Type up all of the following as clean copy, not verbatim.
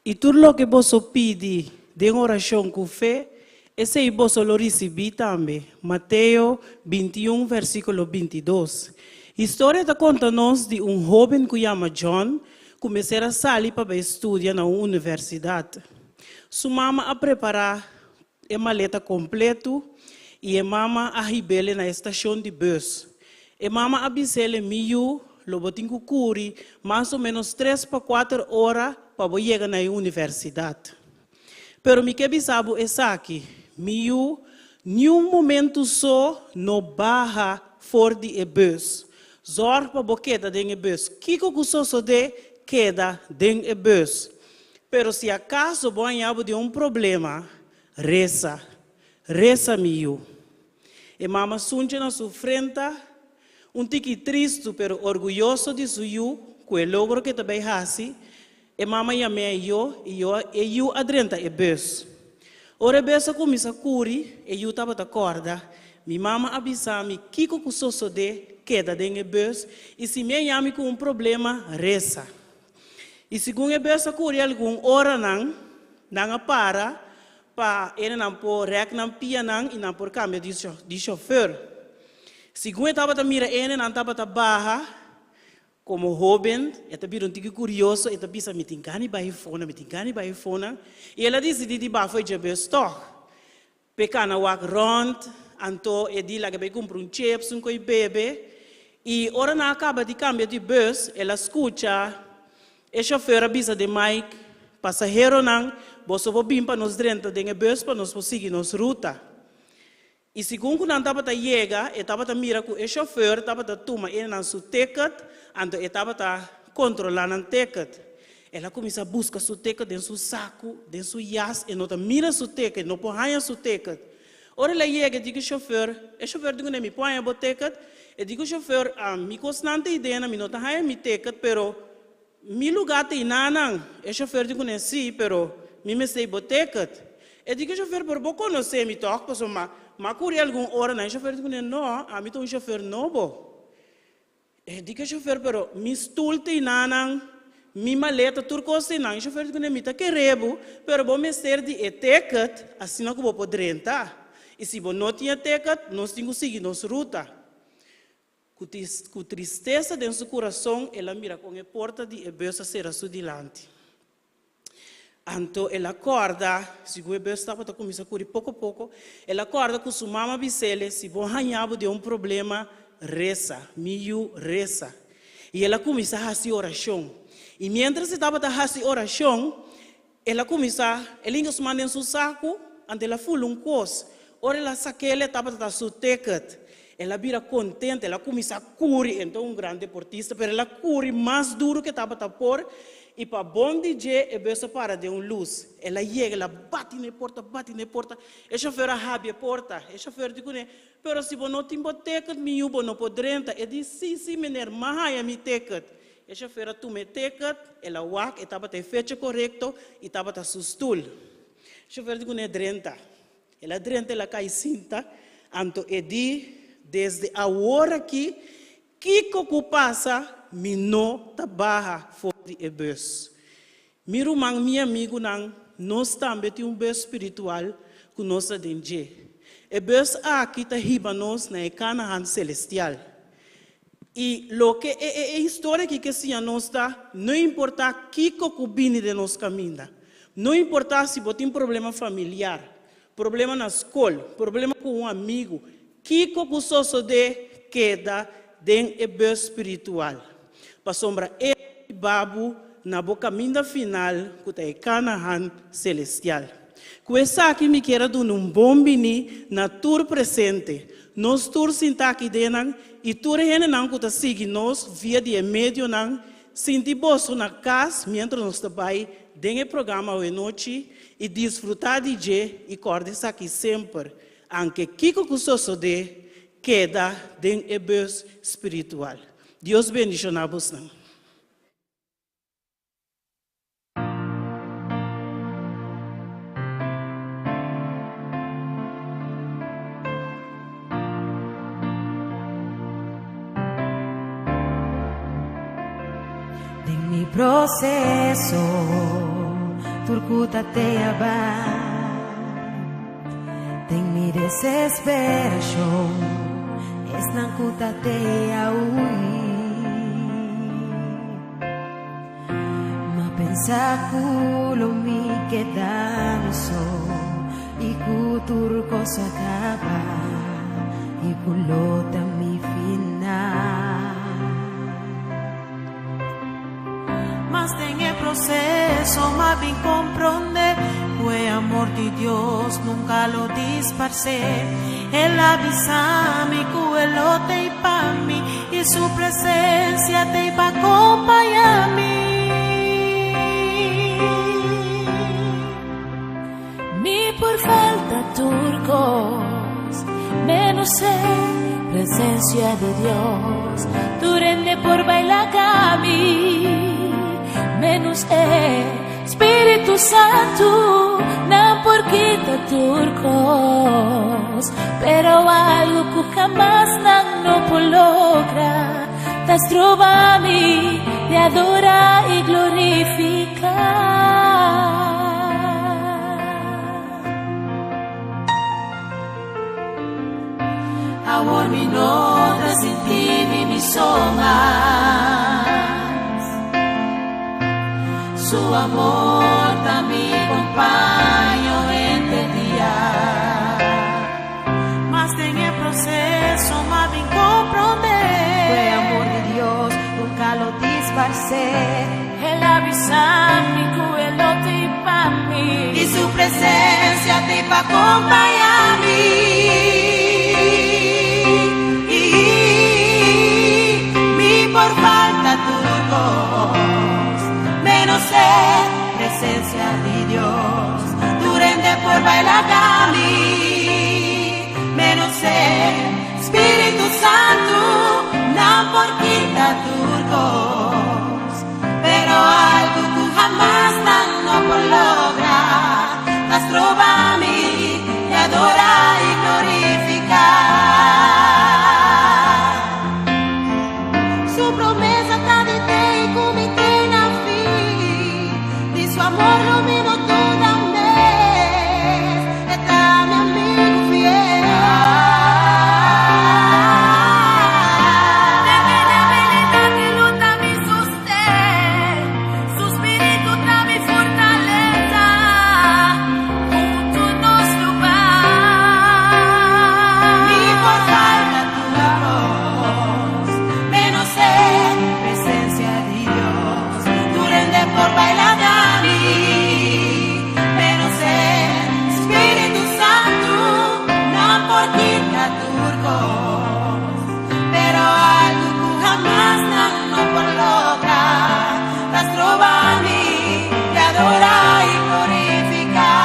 E tudo lo que você pede de oração com fé, esse aí você lo recebi também. Mateus 21, versículo 22. A história está contando-nos de jovem que chama John, começou a sair para estudar na universidade. Sua mama a preparar a maleta completa e a mama a ribele na estação de bus. A mama a bisele meio, lobo tinha curi, mais ou menos 3 para 4 horas para chegar na universidade. Pero me que sabe essa aqui, meio, nenhum momento só no barra fora de bus. Zor para boqueta dentro do bus. Kiko que de queda dentro do bus. Pero se acaso banhava de problema, reza, reza meio. E mama sunja na sua frente, tique triste, pero orgulhoso de seu, com o logro que também faz. E mama chamei eu adrenta e bus. Ora besa começa a curi, e eu estava da corda. Minha mama avisa-me que o de queda dentro do bus, e se me chame com problema, reza. E segundo a besa curi, algum hora não para ele não por rec não pia não e não por câmbio de chofer. Segundo estava mira ele não estava barra como jovem, ele vira tique curioso, ele pensa me tingani by phone, e ela disse de ba foi de bestock. Pecana walk round, anto e di la que vai comprar chips, coi bebê, e ora na acaba de câmbio de bus, ela escuta o chofer avisa de Mike, passageiro não, você vai vir para nos dentro de bus para nos seguir nos ruta. E segundo não estava a chegar, estava a mirar que o chofer estava a tomar ele na sua ticket, então estava a controlar o ticket. Ela começa a buscar seu ticket dentro do seu saco, dentro do seu jas, e não mira seu ticket, não põe seu ticket. Ora ela chega e diz o chofer diz me põe o ticket, e diz o chofer, me constante ideia, me não tem meu ticket, pero mi lugar tem nada. O chofer diz sim, pero me sei o ticket. E diz o chofer, por pouco conhecer me toque, mas corre alguma hora, o chofer diz não, a mim tem chofer novo. E diz o chofer, pero mi stool tem nada. Mi maleta turco se não, chofer diz me tá querendo, pero vou me ser de ticket, assim não que vou poder entrar. E se você não tinha ticket, nós temos que seguir nossa ruta. Com tristeza dentro do coração, ela mira com a porta de bus a ser a sua dilante. Então, ela acorda, se o bus estava a começar a correr pouco a pouco, ela acorda com sua mama bisele, se você arranhava de problema, reza, meio reza. E ela começa a fazer oração. E mientras estava a fazer oração, ela começa, ela inga sua mão em seu saco, ante ela fula coisa. Ora ela saquela, estava a seu ticket. Ela vira contente, ela começa a correr, então grande deportista, mas ela corre mais duro que estava a pôr, e para bom DJ, e besa para de luz. Ela chega, ela bate na porta, e chofer rabi a porta, e chofer diz, pero se você não tem ticket, você não pode entrar. E diz, sim, menino, mas é meu ticket. E chofer toma ticket, ela walk, estava a fecha correto, e estava a seu stool. Chofer diz, drenta. Ela drenta, ela cai cinta, então, e diz, desde a hora que passa, me não trabalha fora de bus. Meu irmão, meu amigo, nós também temos bus espiritual que nós temos. E bus aqui está riba nós na Canaã celestial. E lo que é a história que se nós está, não importa que cubine de nós caminha, não importa se você tem problema familiar, problema na escola, problema com amigo, que o de queda dentro do bus espiritual. Para sombra e babu na boca minda final que é Canaã celestial. Com essa aqui me quero dar bom bini na tur presente. Nós tur sinta aqui dentro e tur rene não que tá sigue nós via de meio não sinti bolso na casa mientras nós trabalhamos dentro do programa hoje noite e desfrutar de dia e corda aqui sempre. Anche Kiko Kusoso de queda dentro do bus espiritual. Deus bendiga na busca. En mi proceso turcuta te aba. Tem mi desesperación, es nancuta te aui. Ma pensa kulo mi queda so, y turco se acaba, y culota mi final. Mas en el proceso más bien comprende, fue amor de Dios, nunca lo disparcé. Él avisa mi cuelote y pa' mí, y su presencia te iba a acompañar a mí. Mi por falta turcos, menos presencia de Dios, durende por bailar cami, menos Espíritu Santo, no por quita turcos, pero algo que jamás no logra, tas trova mi de adora y glorificar. Amor mi nota sin ti mi somas, su amor también acompaño en el día. Mas en el proceso más bien comprender, fue amor de Dios, nunca lo disparcé. Él avisa mi cuelote y pa' mí, y su presencia te va a acompañar a mí. Por falta turcos, menos presencia de Dios, durende por bailar cami, menos Espíritu Santo, no por quita turcos, pero algo que jamás no por lograr, las trova a mí, te adora y glorificar. Su promesa está de te y comité na fin, di su amor lo miro toda vez, está mi amigo fiel. de mi debilidad que luta mi sostén, su espíritu trae mi fortaleza, junto nos lugar. Ni por falta tu arroz, menos presencia de Dios, durende por bailar a mí, menos Espíritu Santo, no por quita turcos, pero algo que jamás no por lograr, las trova a mí, te adora y glorificar.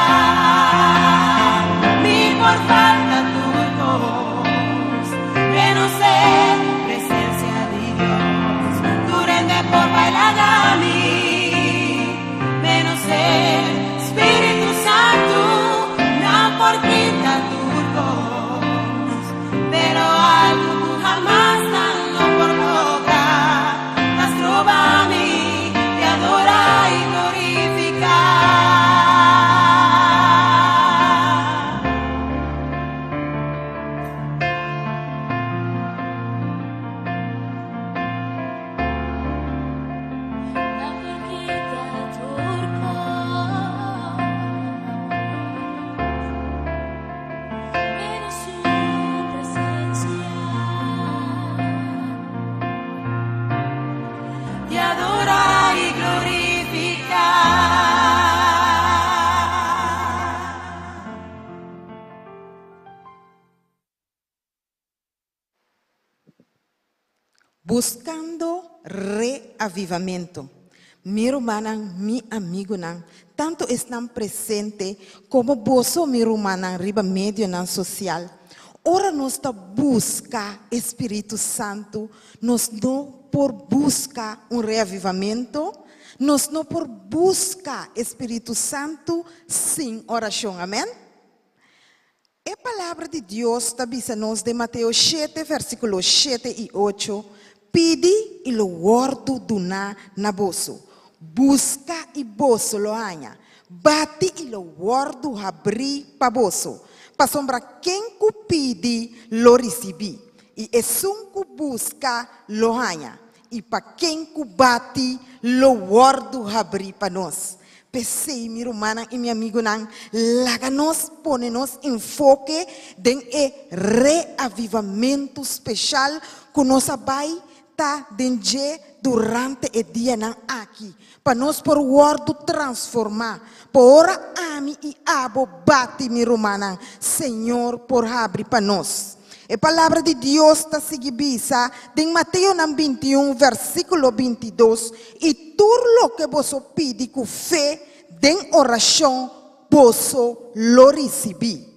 Mi por falta turcos, menos presencia de Dios, durende por bailar a mí, menos Espíritu Santo, no por quita turcos, pero algo que jamás no por lograr, las trova a mí, te adora y glorificar. La porquita turco, menos su presencia, Te adora y glorificar. Buscando reavivamiento. Mi hermana, mi amigo, tanto están presentes como vos, mi hermana, arriba medio social. Ora nos busca Espíritu Santo, nos no por busca reavivamento, nos no por busca Espíritu Santo sin oración. Amén. A palavra de Deus está dizendo de Mateus 7, versículos 7 e 8. Pide e o ordo do na bolso. Busca e bolso lo hanha. bati e lo guardo abrir para boso. Para sombra quem que pede, lo recebi. E é um que busca, lo ganha. E para quem que bate, lo guardo abrir para nós. Pensei, minha irmã e meu amigo, laga-nos, põe-nos enfoque em reavivamento especial que nós vai estar durante o dia aqui. Para nós por guardo transformar. Por ami e abo bate, minha irmã, Senhor, por abrir para nós. A palavra de Deus está seguida em Mateus 21, versículo 22. E tudo o que você pede com fé, em oração, você lo recebi.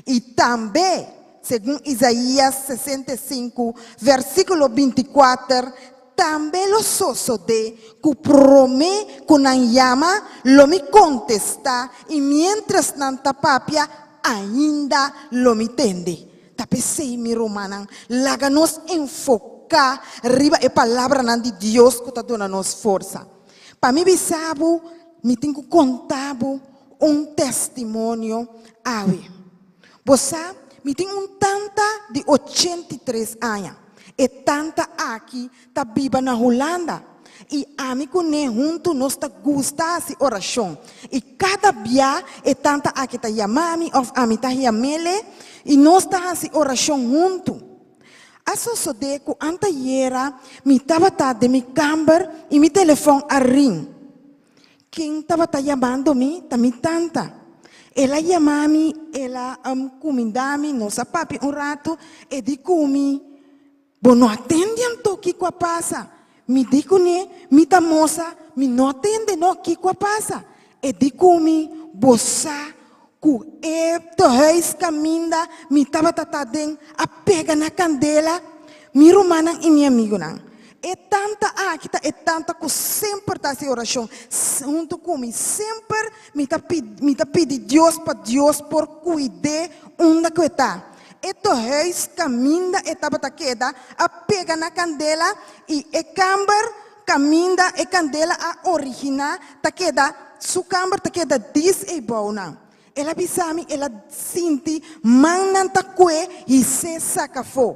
E também, segundo Isaías 65, versículo 24, também lo sucede que promete que não llama, lo me contesta, e mientras não tapapia, ainda lo me tende. Tapesei, minha irmã, laga-nos enfocar, riba a palavra de Deus que está dando nos força. Para mim, bisabo, me tenho que contar testemunho. Você, me tem tanta de 83 anos. E tanta aqui, está viva na Holanda. E a mim com junto nós está gostando de oração. E cada dia, e tanta aqui está chamando, ou a mim está chamando, e nós está fazendo oração junto. A suceder que anteera, me estava de minha câmera e meu telefone a ring. Quem estava chamando-me, também tanta. Ela chamava-me, ela comida-me, nossa papi rato, e disse-me, bom, não atende um toque com a passa. Me disse-me, minha moça, me não atende não que com a passa. E disse-me, você, que torres caminha, me estava tratando, a pega na candela, minha irmã e minha amiga. É tanta aqui, é tanta que sempre está em oração, junto comigo, sempre me está pedindo Deus para Deus por cuidar onde que está. Eto reis caminha, etapa queda, a pega na candela e camber caminha e candela a original, queda, su camber queda disable. Ela bisami, ela sinti, mananta kue e se sacafo.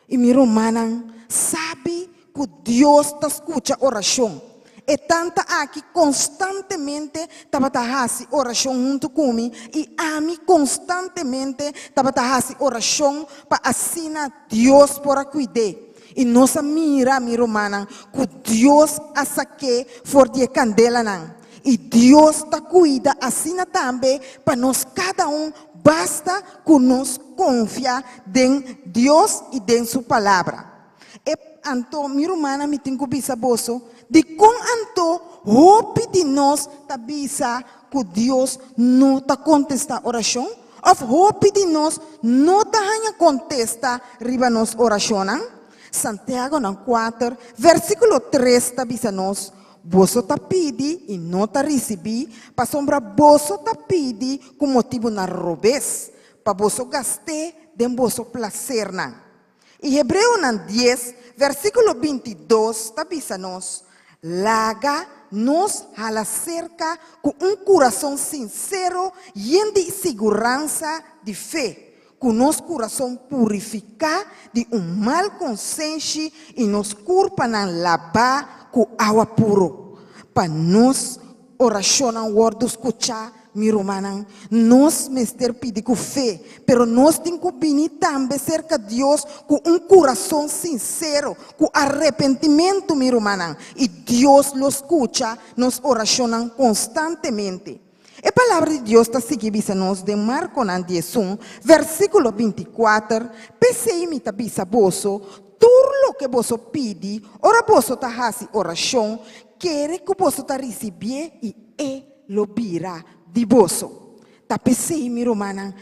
E minha irmã sabe que Deus te escuta oração. E tanta aqui constantemente estava fazendo oração junto comigo e a mim constantemente estava fazendo oração para assinar Deus por cuidar. E nós mira, minha irmã, que Deus a saque for de candela. E Deus te cuida assim também para nós cada basta que nós confiar em Deus e em sua palavra. E então, minha irmã, me tem que bisaboso de como anto hope de nós tabisa que Deus não ta contesta oração, ou hope de nós não ta hanya contesta riba nos oração. Santiago 4, versículo 3 tabisa nós, você ta pedi e não ta recebi, para sombra você ta pedi com motivo na robes, para você gaste de você placer. E Hebreu 10, versículo 22 tabisa nós, laga nos a cerca com coração sincero e de segurança de fé, com nosso coração purificar de mal consciência e nos corpo lavar com água puro. Para nós oração word escuchar, minha irmã, nós mester pedir com fé, pero nós temos que vir também cerca de Deus com coração sincero, com arrependimento, minha irmã, e Deus lo escucha, nos oracionam constantemente. A palavra de Deus está seguida nós de Marcos 11, versículo 24, pensei me tabisa boso, tudo o que você pede, ora você está fazendo oração, quer que você está receber e lo virá de boso. Tapesei, minha irmã,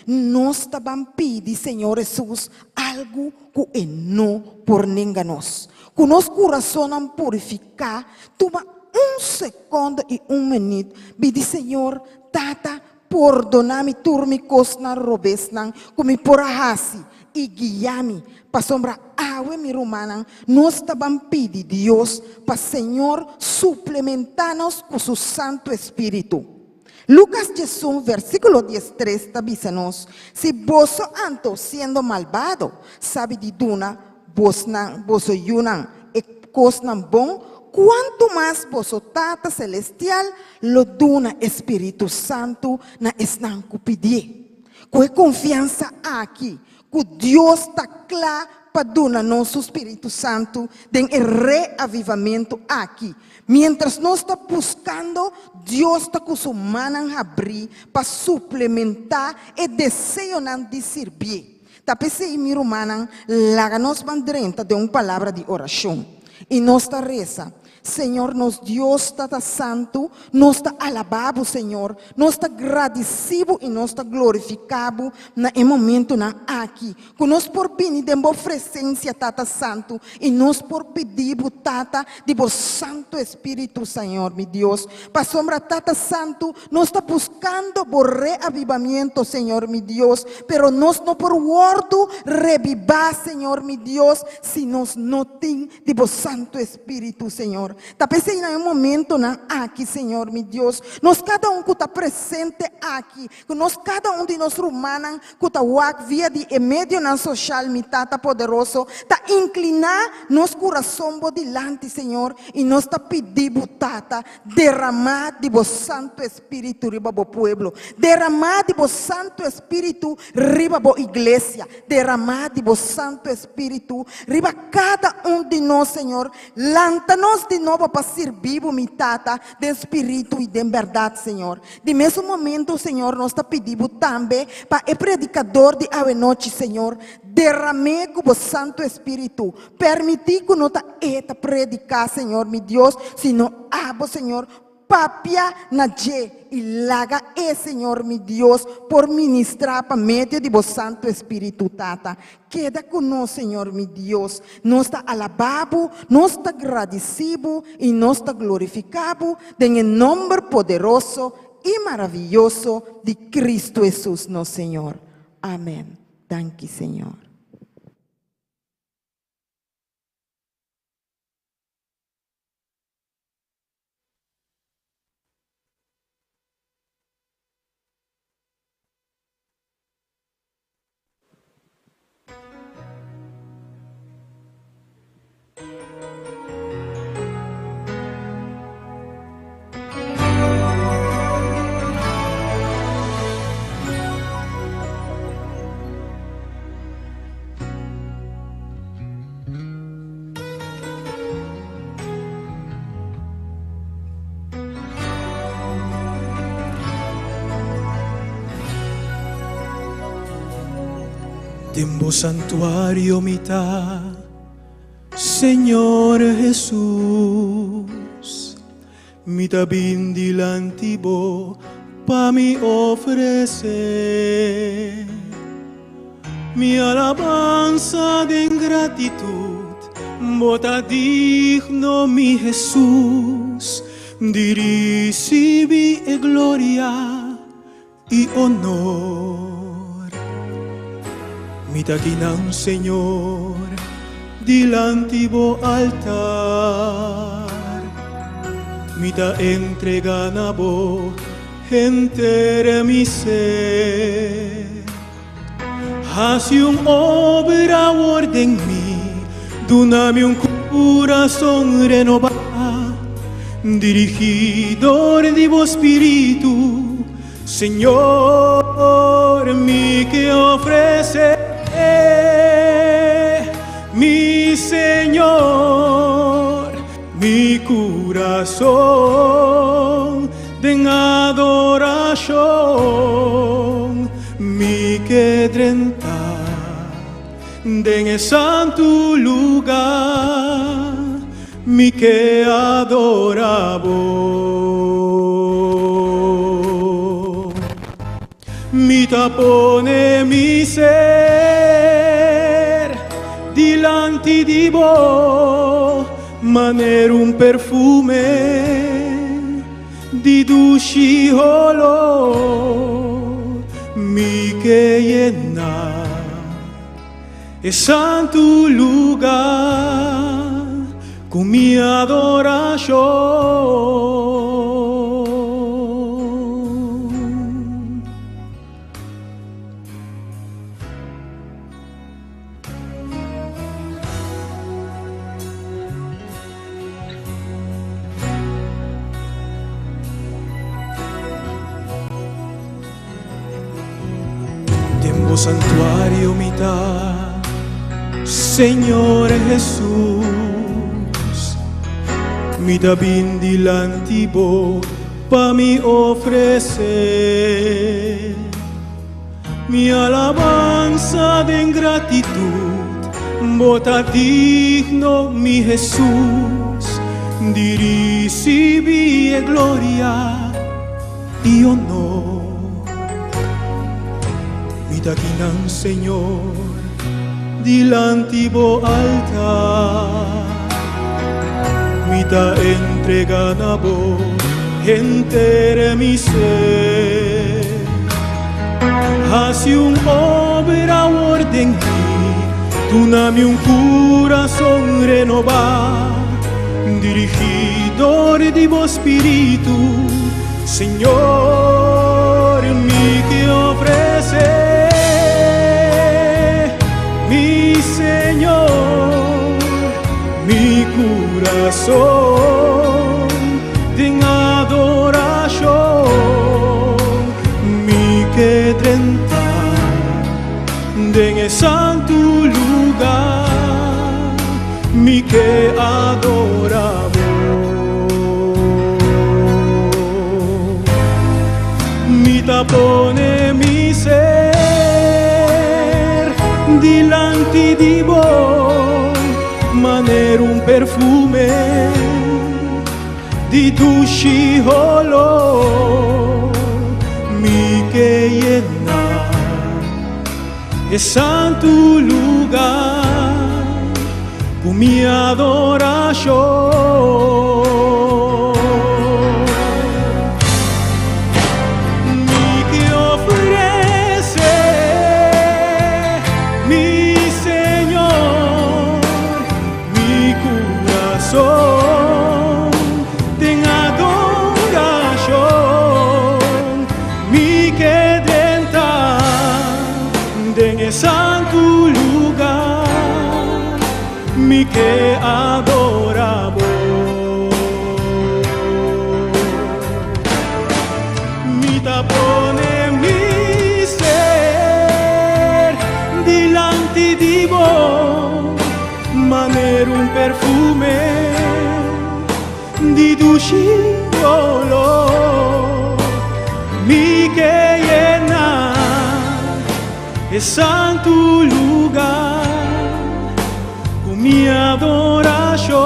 nós também pedimos, Senhor Jesus, algo que não por ninguém-nos. Que nosso coração purificar, toma segundo e minuto, pedi, Senhor, tata, perdona-me, turmi, cosna, robesnan, como por ahasi, y guiami, pa sombra agua mi rumana, nos estaban pidi Dios, pa Señor suplementarnos con su Santo Espíritu. Lucas 11, versículo 13, avísanos, si vos anto siendo malvado, sabe de duna, vos yunan, e cosnan bon, cuanto más vos Tata Celestial, lo duna Espíritu Santo, na esnan cupidie. Com confiança aqui, que Deus está claro para dar nosso Espírito Santo, tem reavivamento aqui. Mientras nós estamos buscando, Deus está com sua mão a abrir para suplementar e desejo de servir. Tapese mi romana, laga nos bandrenta de uma palavra de oração. E nós está reza. Senhor, nos Deus está santo, nos está alabado, Senhor, nos está agradecido e nos está glorificado no momento aqui. Que nós por vir de boa presença, Tata Santo, e nós por pedir, Tata, de vos Santo Espírito, Senhor, meu Deus. Para sombra, Tata Santo, nós está buscando por reavivamento, Senhor, meu Deus, pero nós não por wordo revivar, Senhor, meu Deus, se nós não tem de vos Santo Espírito, Senhor. Tapese em um momento aqui, Senhor, meu Deus. Nós cada que está presente aqui, que nós cada de nós romanos que está via de meio na social, meu Tata poderoso, está inclinar nosso coração delante, Senhor, e nós está pedindo, Tata, derramar de vos Santo Espírito riba bo pueblo, derramar de vos Santo Espírito riba bo igreja, derramar de vos Santo Espírito riba cada de nós, Senhor, lanta-nos de novo para servir, mi Tata, de espírito e de verdade, Senhor. De mesmo momento, Senhor, nós está pedindo também para o predicador de ave noite, Senhor, derrame com o Santo Espírito, permitir que nós eta predicar, Senhor, meu Deus, se não abo, Senhor, papia na je e laga Senhor, meu Deus, por ministrar para meio de vos Santo Espírito, Tata. Queda conosco, Senhor, meu Deus. Nós está alabado, nós está agradecido e nós está glorificado em nome poderoso e maravilhoso de Cristo Jesus, nosso Senhor. Amém. Danke, Senhor. Tembo santuario mitad, Señor Jesús, mitad bindilantibo pa mi ofrecer mi alabanza de gratitud, bota digno mi Jesús, di recibi e gloria y honor. Mita ginang Señor, dilantibo altar, mita entreganabo, entere mi ser. Hace un obra en mí, doname un corazón renovado, dirigidor de vos espíritu, Señor, mi que ofrece. Mi Señor, mi corazón de adoración, mi que drenta de santo lugar, mi que adorabo, mi tapone mi ser dilanti di vo, manera un perfume di dulci olor, mi che llena es santo lugar con mi adoración. Tempo santuario mitad, Señor Jesús, mitad bindilantibo pa mi ofrecer mi alabanza de gratitud, bota digno mi Jesús, di recibí gloria y honor. Mita quinan Señor, dilantibo altar, mita entreganabo, entere mi ser. Hace un obra orden mí, tú dame un corazón renovar, dirigidor de vos espíritu, Señor, mi que ofrece. Mi Señor, mi corazón en adoración, mi que trentar en el santo lugar, mi que adoramos, mi tapone mi ser. Dilanti di voi, manera un perfume di tu olor, mi que llena el santo lugar con mi adoración. En adoración, mi que denta en el santo lugar, mi que adoramos, mi tapone mi ser, dilanti di voi, manera un perfume di tu olor, mi que llena el santo lugar con mi adoración,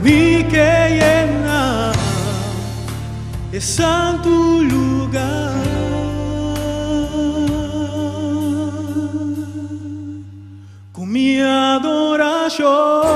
mi que llena el santo lugar con mi adoración.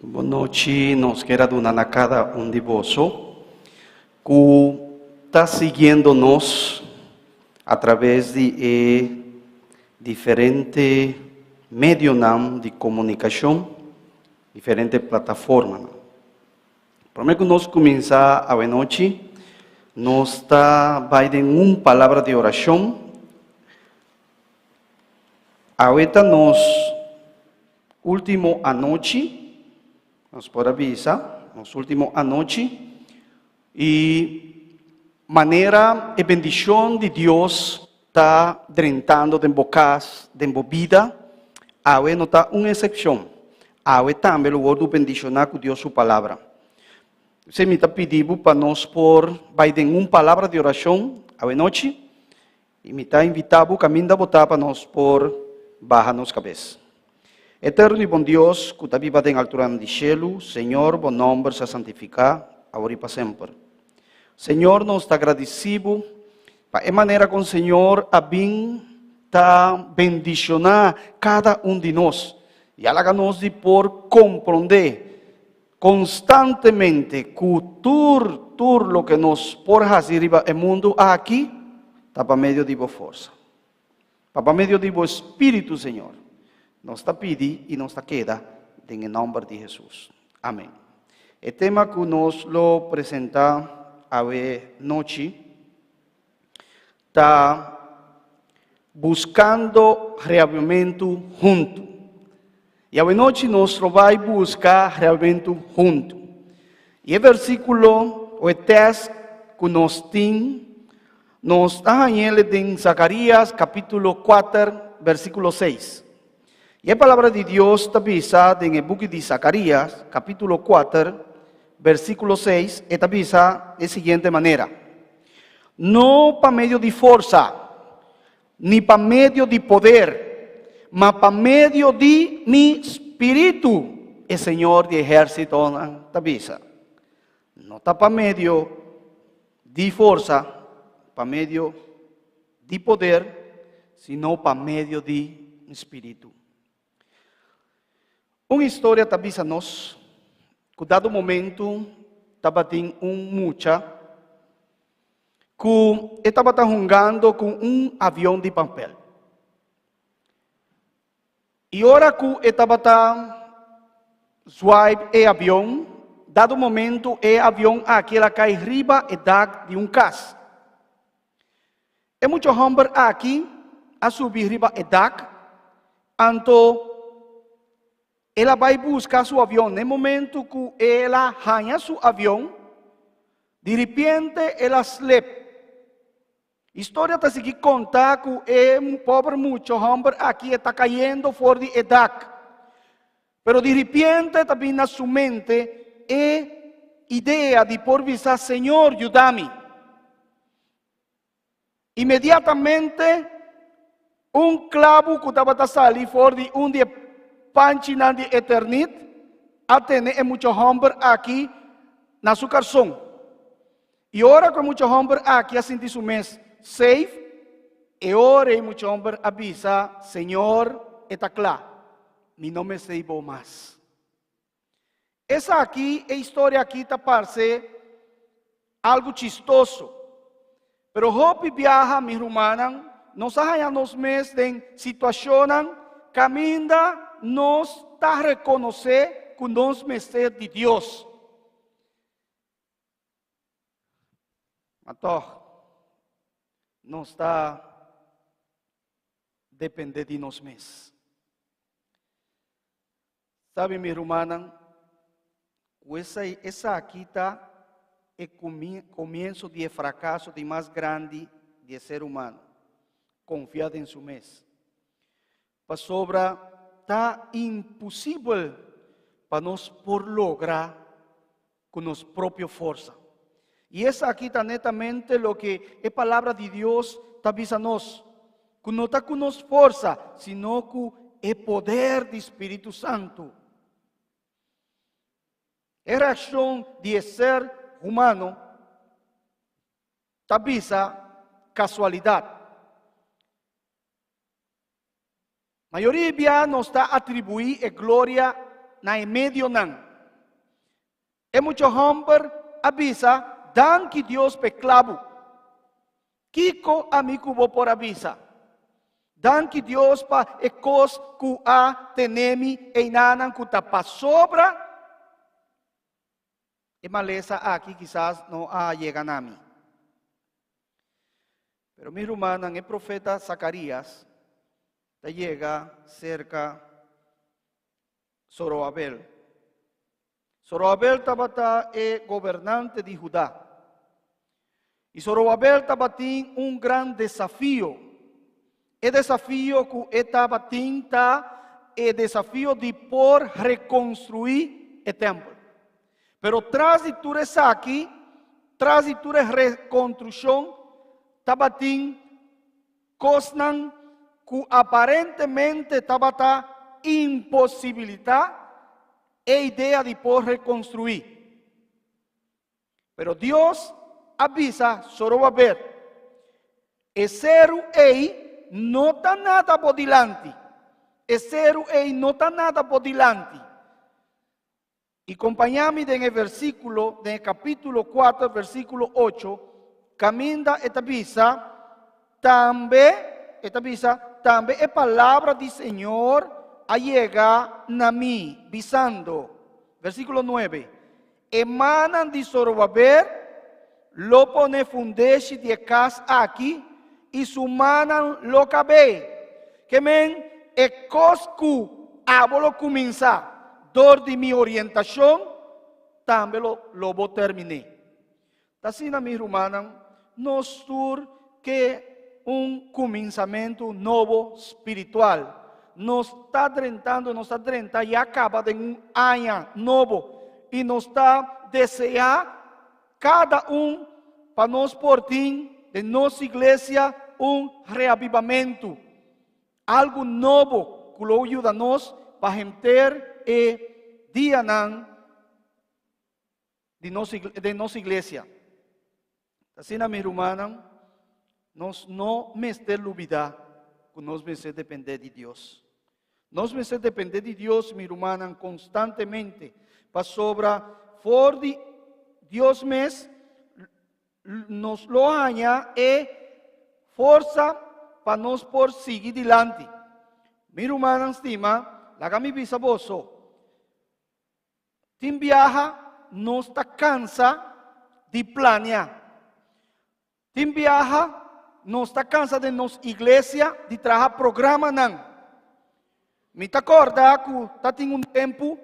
Boa noite, nós queremos dar a cada de vós que está seguindo-nos através de diferentes meios de comunicação, diferentes plataformas. Para que nós começar a noite, nós vai dar uma palavra de oração. Ahorita nós último anoche, nos pode avisar, nos último anoche, e maneira e bendição de Deus está drentando de bocas, de vida. Ahora não está uma exceção. Ahora também o word bendicionar com Deus sua palavra. Se me está pidiendo para nos por Biden una palabra de oración a noche y me está invitado a votar para nos por bajar nos cabeza. Eterno y buen Dios, que está viva en altura del cielo, Señor, buen nombre se santifica, ahora y para siempre. Señor, nos está agradecido para de manera con Señor a bien ta bendicionar cada uno de nós y háganos de por comprender constantemente que todo lo que nos por hacer el mundo aquí está para medio de vos fuerza, para medio de vos espíritu, Señor. Nos está pidi y nos está queda en el nombre de Jesús. Amén. El tema que nos lo presenta a noche está buscando reavivamiento junto. Y a noche nos va a buscar reavivamiento junto. Y el versículo o el texto que nos tiene, nos está en Zacarías capítulo 4, versículo 6. Y la palabra de Dios está visada en el libro de Zacarías, capítulo 4, versículo 6, está visada de la siguiente manera. No para medio de fuerza, ni para medio de poder, mas para medio de mi espíritu, el Señor de ejército está visada. No está para medio de fuerza, para medio de poder, sino para medio de espíritu. Uma história tabisa nos, que dado momento tabating mucha que estava jugando com avião de papel. E ora que estava swipe e avião, dado momento e avião aquela cai riba e dá de casa. É muito homem aqui a subir riba e dá, anto ela vai buscar seu avião. No momento que ela ganha seu avião, de repente ela slip. História está seguir contar que pobre muito homem aqui está caindo fora de edad. Pero de repente também na sua mente ideia de por visar, Senhor, ajuda-me. Imediatamente clavo que estava saindo fora de dia página de eternidade, atende muitos homens aqui na sua coração. E ora com muitos homens aqui a sentir su mês safe, e ora e muitos homens avisa, Senhor, está claro, mi não me sirvo mais. Essa aqui, a história aqui está parece algo chistoso. Pero hopi viaja, mi hermana, nos haya nos meses de situación, caminda, nos está reconocer que nos meses de Dios. Então, não está depender de nós mesmos. Sabe, minha irmã, essa aqui está o começo de fracasso de mais grande de ser humano. Confiado em seu mês. Para sobra, está impossível para nós por lograr com nossa própria força. E essa aqui está netamente o que a palavra de Deus está avisando-nos. Que não está com nossa força, sino com o poder do Espírito Santo. A reação de ser humano está avisa casualidade. A maioria não está atribuindo a glória na meio não. É muito homem avisa, dan que Deus peclavo. Kiko amigo vou por avisa. Dan que Deus pa ecos ku a tenemi e nanan ku tapa sobra. E maleza aqui quizás não llega a mim. Pero mi hermana, el profeta Zacarías llega cerca Zorobabel. Zorobabel estaba gobernante de Judá. Y Zorobabel estaba en un gran desafío. El desafío que estaba el desafío de por reconstruir el templo. Pero tras de tu aqui, tras de tu reconstrução, tabatin cosnan que aparentemente tabata impossibilità e ideia de por reconstruir. Pero Deus avisa Zorobabel, Ezeru ei não está nada por delante. Ezeru ei não está nada por delante. Y acompáñame en el versículo, en el capítulo 4, versículo 8, caminda esta visa, también es palabra del Señor a llegar a mí, visando, versículo 9, emanan de Zorobabel, lo pone fundeshi de casa aquí, y su manan lo cabe, que men e coscu abolo comienza. Dor de mi orientação, também lo terminei. Assim, na minha irmã, nós que começamento novo espiritual. Nos está drentando e acaba de ano novo. E nos está desejando cada para nós portim de nossa igreja reavivamento. Algo novo que lo ajuda a nós para gente e dia de nossa igreja. Assim, minha irmã, nós não me olvidar que nós devemos depender de Deus. Nós devemos depender de Deus, minha irmã, constantemente, para sobra for de Deus mesmo, nos lo haña e força para nós por seguir adiante. Minha irmã, estima, la mi bisavoso, Tim viaja, no está cansa de planear. Tim viaja, no está cansa de nos iglesia, de trabajar programa nan. Me te acorda que está tem tempo,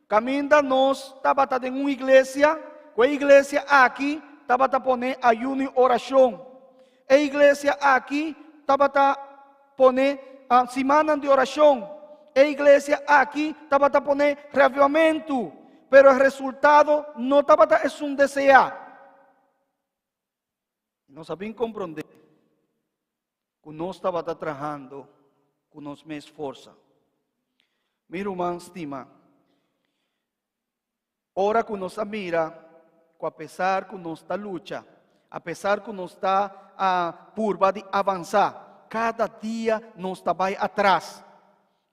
caminda nos, estava em uma igreja, com a igreja aqui, estava a poner ayuno e oração. A igreja aqui, estava a poner semana de oração. A igreja aqui, estava a poner reavivamento. Pero el resultado no estaba es un desear. No sabían comprender que no estaba trabajando con nos me esforza. Mi hermano estima, ahora que nos mira, que a pesar que nos está lucha, a pesar que nos está a curva de avanzar, cada día nos está atrás.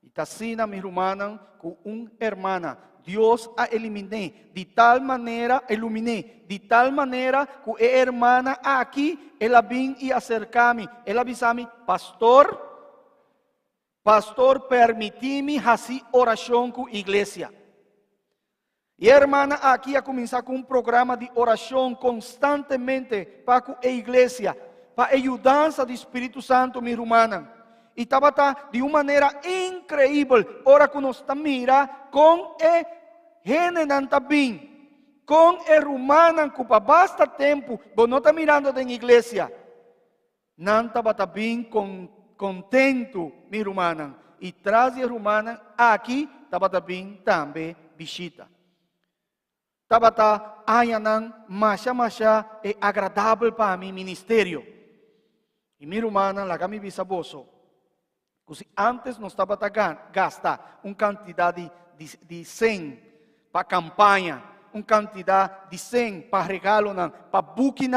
Y está así, mi hermana, con una hermana. Dios a eliminé de tal manera, que a hermana aquí, ela vim y acercame, ela avisame, pastor, permitime así oración con iglesia. Y hermana aquí a comenzar con un programa de oración constantemente para con la iglesia, para ayudanza del Espíritu Santo, mi hermana. Y estaba de una manera increíble, ahora que nos mira con el Genenan também, com el rumano que para basta tempo, vos não está mirando da igreja, não estava também contento, minha irmã, e traz a rumana aqui, estava também visita. Estava ayanang masya é agradável para mim ministério. E minha irmã, lá que me bisavoso, que antes não estava gastar uma quantidade de 100 para campanha, uma quantidade de 100 para regalo, para booking,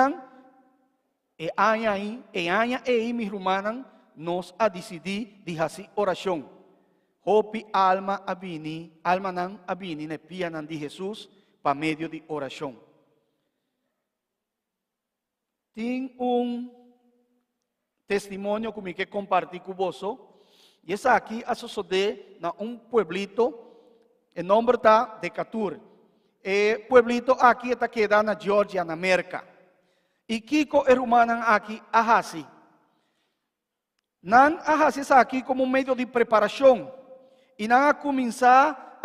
e aí, minha irmã, nós a decidir de fazer oração. Hopi alma abini, ne pia de Jesus, para meio de oração. Tem testemunho que me quer compartilhar com você, e essa aqui sucede em pueblito. El nombre está de Catur. El pueblito aquí está quedando en Georgia, en América. Y Kiko es humano aquí, ahasi. Nan ahasi está aquí como un medio de preparación. Y nan a comenzar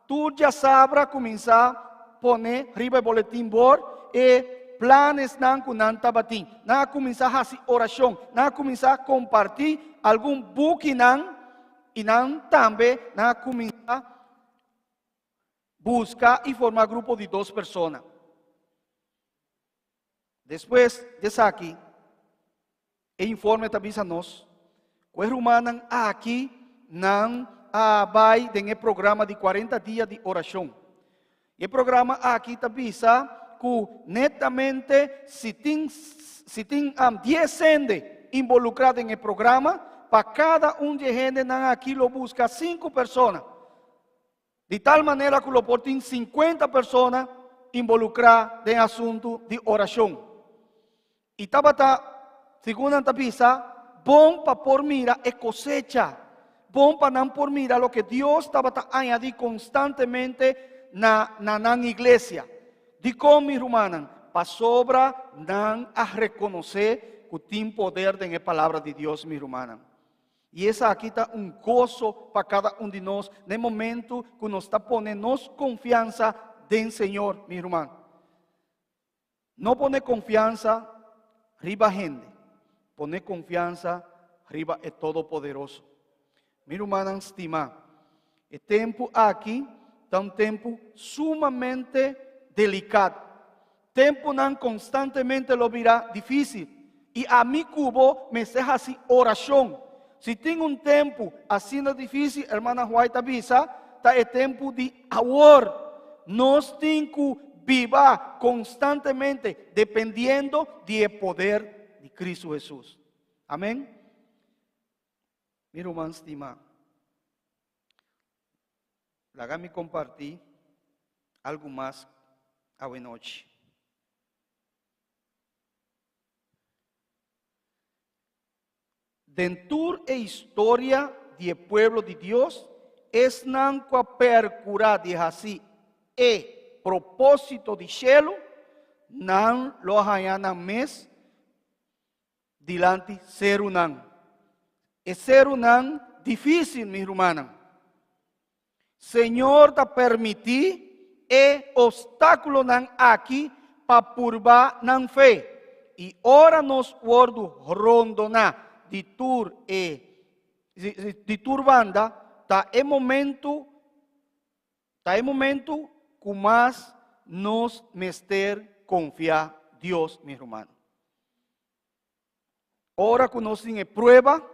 tú ya sabrás comenzar a poner arriba el boletín board y planes nan con nan tabatín. Nan a comenzar a hacer oración. Nan a comenzar a compartir algún book nan y nan también nan a comenzar busca y forma grupo de 2 personas. Después de aqui, e informe também a nós, que rumanan aqui não vai em programa de 40 dias de oração. E o programa aqui também que netamente se tem 10 gente involucrado em programa, para cada de gente aqui lo busca 5 pessoas. De tal maneira que lo portem 50 pessoas involucradas em assunto de oração. E tabata, segundo a tabisa, bom para por mira e cosecha. Bom para não por mira lo que Deus tabata añadir constantemente na igreja. De como, mi hermana, para sobra não a reconhecer que tem poder na palavra de Deus, mi hermana. E essa aqui está gozo para cada de nós, no momento que nos está ponendo confiança no Senhor, mi irmão. Não pone confiança riba gente, pone confiança riba é Todo-Poderoso. Mi irmã estima, o tempo aqui está tempo sumamente delicado. Tempo não constantemente lo virá difícil. E a mim cubo me seja assim oração. Se tem tempo assim difícil, hermana White avisa, está é tempo de agora. Nós temos que viver constantemente dependiendo do poder de Cristo Jesus. Amém? Meu irmão estimado, lágame compartir algo mais hoje noite. Dentro da história do povo de Deus, es não percurar de assim e propósito de cielo, não lo hayana mes dilante ser não. É ser não difícil, minha irmã. Senhor te permitir e obstáculo não aqui para purvar não fé. E ora nos wordo rondona de tur banda, tá é momento que mais nos mester confiar Deus, meu irmão. Ora que nós temos prova,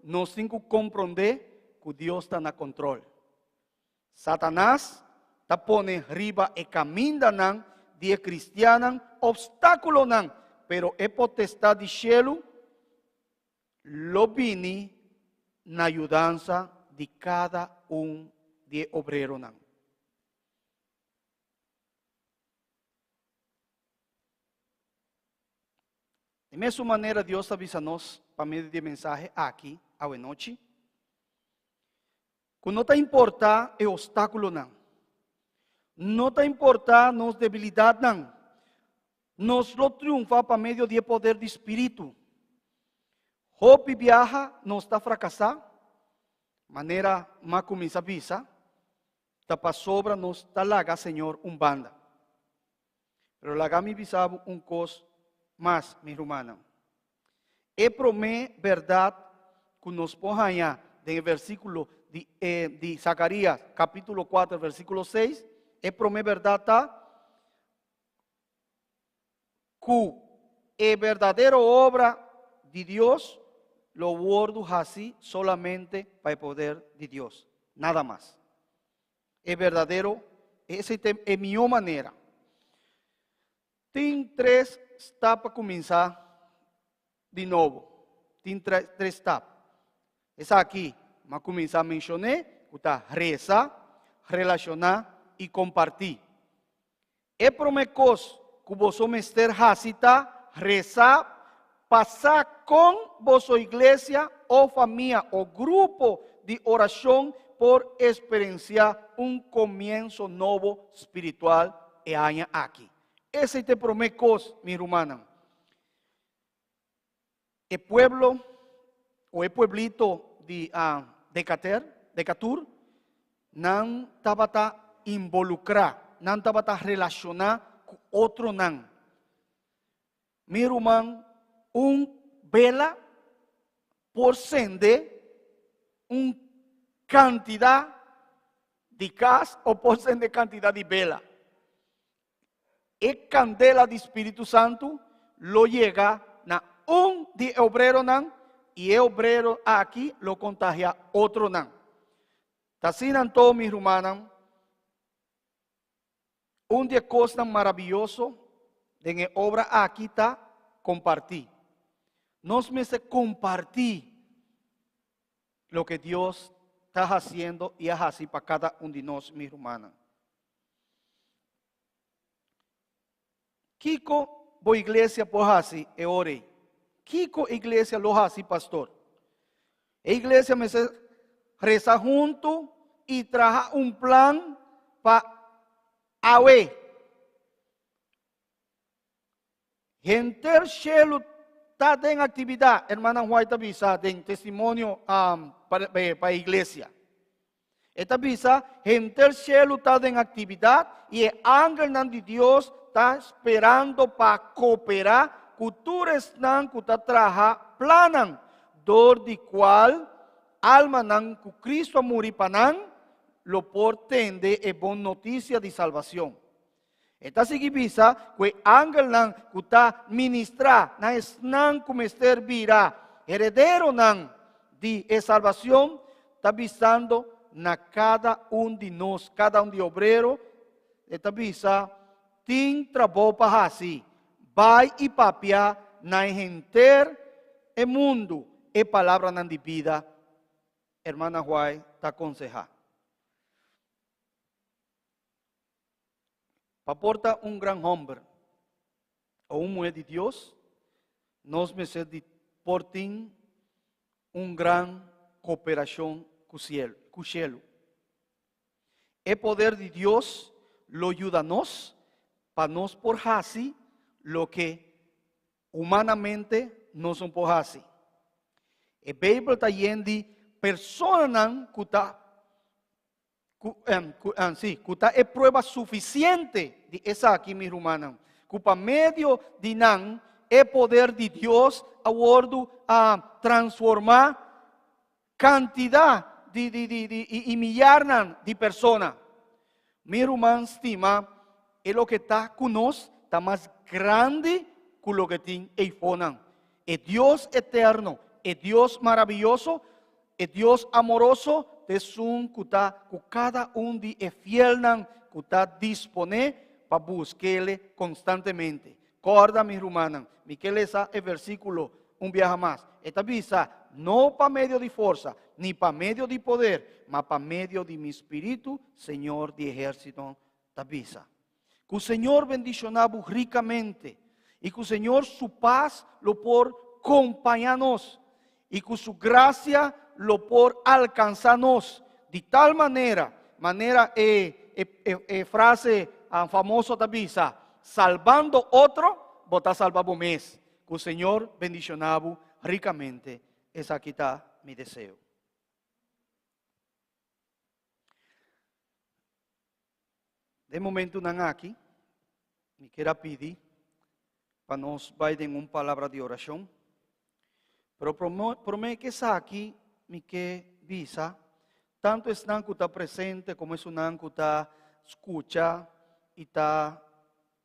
nós temos que compreender que Deus está na controle. Satanás está pone riba e caminho não de cristiano obstáculo não, pero é potestade de cielo lo vini na ajudança de cada de obrero não. De mesma maneira, Deus avisa-nos, para meio de mensagem aqui, à noite, que não está importar o obstáculo não. Não está importar nos debilidade não. Nós lo triunfa para meio de poder de Espírito. Hope viaja, não está fracassar, maneira macumisa visa, está para sobra, não está laga, Senhor, banda. Pero laga me visava cos mais, minha irmã. E promete verdade que nos ponha no versículo de Zacarias, capítulo 4, versículo 6, e promete verdade que é verdadeira obra de Deus, lo guardo así solamente para el poder de Dios, nada más. Es verdadero, esa es mi manera. Tengo 3 etapas para comenzar de nuevo. Tengo 3 etapas. Esa aquí, vamos a comenzar a mencionar, que está rezar, relacionar y compartir. Es promesas que vos mester hasita, rezar, passar com vossa igreja ou família ou grupo de oração por experienciar comienzo novo espiritual e aña aqui. Esse te prometo, minha irmã. O pueblo ou o pueblito de Catur não estava involucrado, não estava relacionado com outro não. Minha irmã, vela por sende cantidad de gas o porcen de cantidad de vela. E candela do Espírito Santo lo llega na de obrero nan e el obrero aqui lo contagia outro nan. Tasinan todo mis hermanos, de coisa maravilhoso de obra aqui está compartir. Nós me se compartir lo que Deus está fazendo e é assim para cada de nós, mis hermanos. Kiko, boa igreja por assim, e orei. Kiko, igreja lo assim, pastor. A igreja me se reza junto e traja plan para awe. Gente chelo está em atividade, hermana White avisa, tem testemunho para a igreja. Esta avisa, gente chelo está em atividade e o ángel de Deus está esperando para cooperar, culturas não que está traja planan, dor de qual alma não que Cristo muripanan, lo portende e boa notícia de salvação. Esta significa que o ángel não que está ministrar, não como ester virá, heredero não de salvação, está avisando na cada de nós, cada de obreiro, está avisa, tem trabalho para assim, vai e papia na gente e mundo, e palavra não de vida, hermana Huay, está aconselhar. Para portar gran homem ou mulher de Deus, nós precisamos de portar gran cooperação com o cielo. O poder de Deus lo ajuda a nós para nós por assim lo que humanamente não somos por assim. A Bíblia está llena de pessoas que está é prova suficiente de essa aqui, minha irmã, que para meio de não é poder de Deus a transformar quantidade de milhares de pessoas. Minha irmã estima é o que está conosco, está mais grande que o que tem aí fora. É Deus eterno, é Deus maravilhoso, é Deus amoroso, que está com cada de fiel que está disponível para buscar-lhe constantemente. Corda, minha irmã, Miquel essa é versículo viaja mais. Esta visa, não para meio de força, nem para meio de poder, mas para meio de meu espírito, Senhor de exército, esta visa. Que o Senhor bendicionava ricamente e que o Senhor, su paz, lo por acompanhar-nos e que su graça lo por alcançar-nos de tal maneira frase famosa da visa, salvando outro, botar salvado mês. Que o Senhor bendicionava ricamente. Essa aqui está meu desejo. De momento não aqui, me quero pedir para nós vai ter uma palavra de oração. Pero prometo que essa aqui me que visa, tanto es que está presente como es un que está escucha y está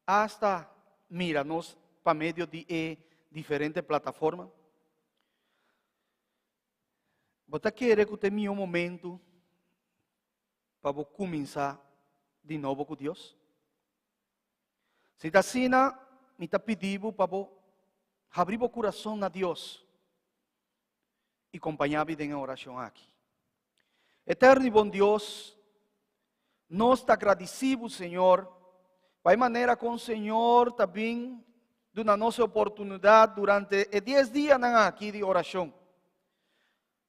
hasta mira-nos para medio de diferentes plataformas. Você quer que tenha um momento para começar de novo com Deus? Se está assim, me está pedindo para abrir o coração a Deus e acompanhar em oração aqui. Eterno e bom Deus, nós te agradecemos, Senhor, para a maneira com o Senhor também, da nossa oportunidade durante 10 dias aqui de oração.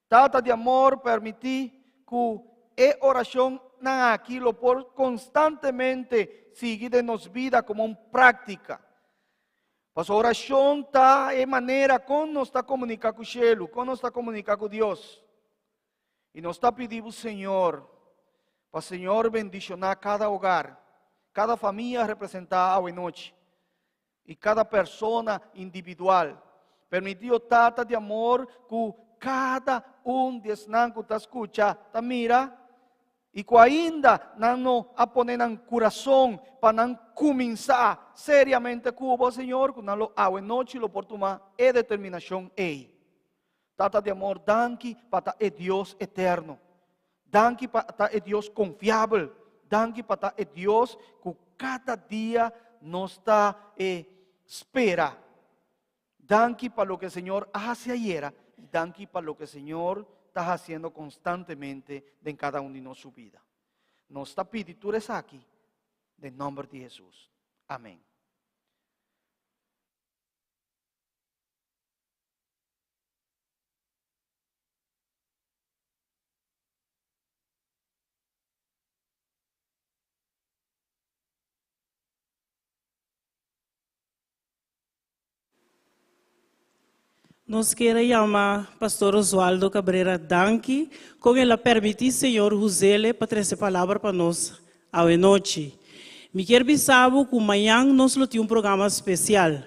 Trata de amor, permitir que a oração aqui lo por constantemente seguir em nossa vida como uma prática. Mas a oração está de maneira como nos está comunicando com o cielo, como nos está comunicando com Deus. E nos está pedindo, Senhor, para o Senhor bendicionar cada hogar, cada família representada hoje noite, e cada pessoa individual. Permitiu tata de amor que cada de esses que está escutando, mira, E que ainda não a poner no coração para não começar seriamente com o Senhor, quando não há noite, lo por tomar e determinação ei. Tata de amor, danke para é Deus eterno. Danke para é Deus confiável. Danke para é Deus que cada dia nos está espera. Danke para o que o Senhor hace ayer. E danke para o que o Senhor está haciendo constantemente en cada uno de nuestra vida. Nos está pidiendo eso aquí, en nombre de Jesús. Amén. Nos quiere llamar Pastor Oswaldo Cabrera Danqui, con el permitir Señor José para trazer palavra para nós hoje noite. Me quero avisar que amanhã nós temos programa especial.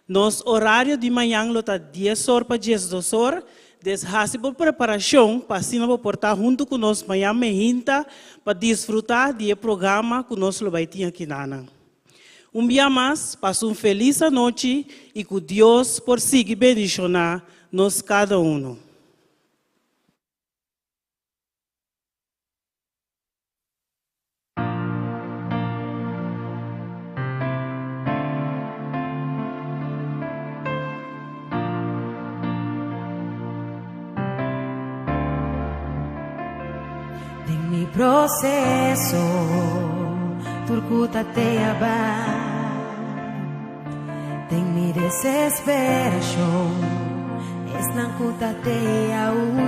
Nosso horário de manhã está 10 horas para 12 horas. Desde por preparação, para assim não portar junto com nós amanhã meinta para desfrutar do programa que nós vai ter aqui na. Dia mais, passe feliz noite e que Deus por seguir bendicionar nós cada um. En mi proceso, turcuta te abate. En mi desesperación, es nancuta te aui.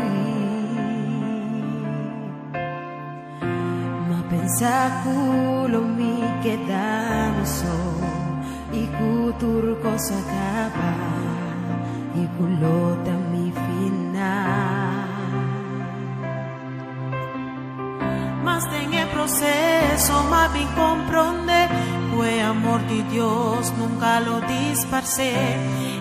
Ma pensa culo mi quedano so, y cuturco se acaba, y culota mi final. Mas en el proceso, más bien comprende, fue amor de Dios, nunca lo disparcé.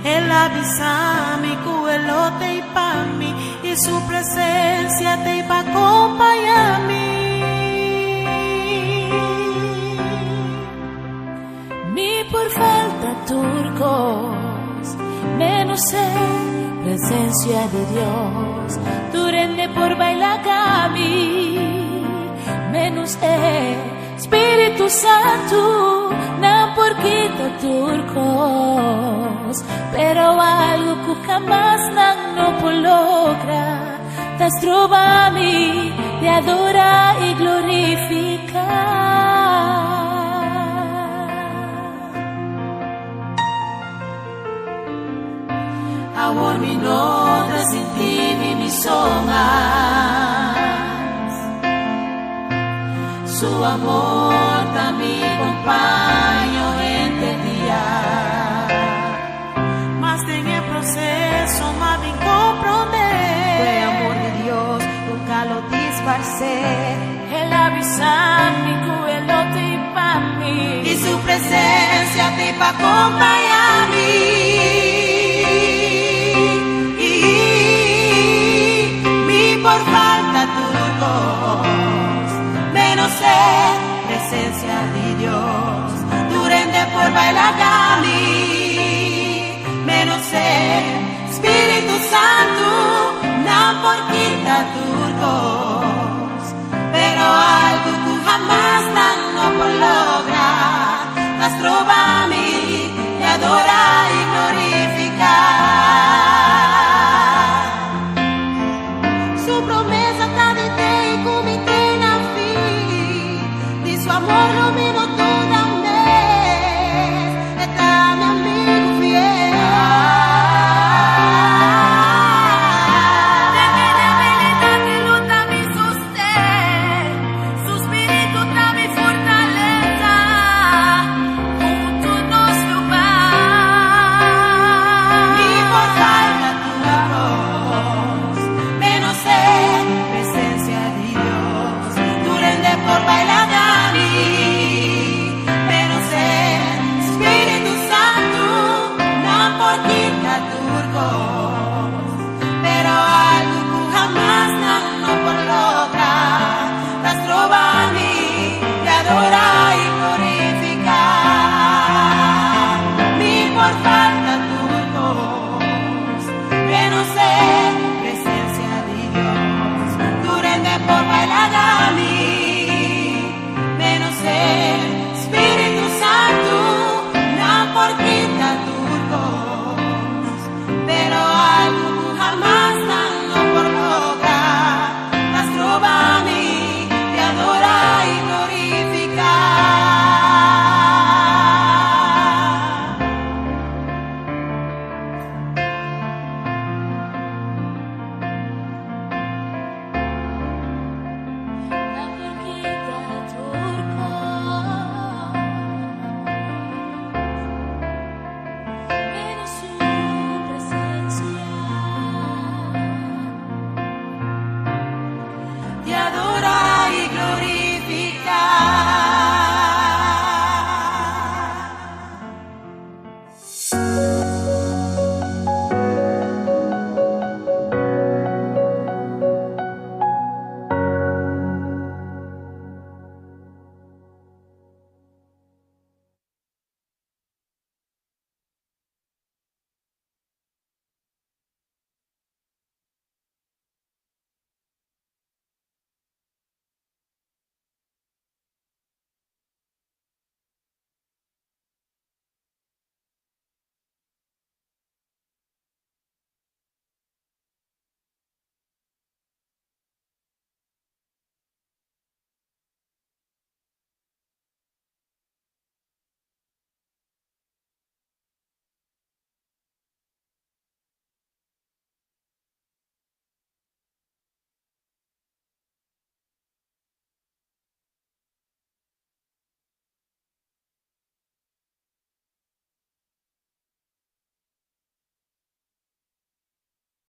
Él avisa mi cuelote y pa' mí, y su presencia te iba a acompañarme. Mi por falta turcos, menos en presencia de Dios, durende por bailar cami, menos Espíritu Santo, no por quita turcos, pero algo que jamás no logra, te trova a mí, te adora y glorifica. Amor mi nota sin ti mi somas. Su amor también acompaño en el día. Mas en el proceso más bien comprender. Fue amor de Dios, nunca lo disparcé. Él avisa mi cuelote y pa' mí, Y su presencia te va a acompañarme. Por falta turcos, menos presencia de Dios, durante por bailar cami, menos Espíritu Santo, no por quita turcos, pero algo que jamás no logra, las trova a mí, te adora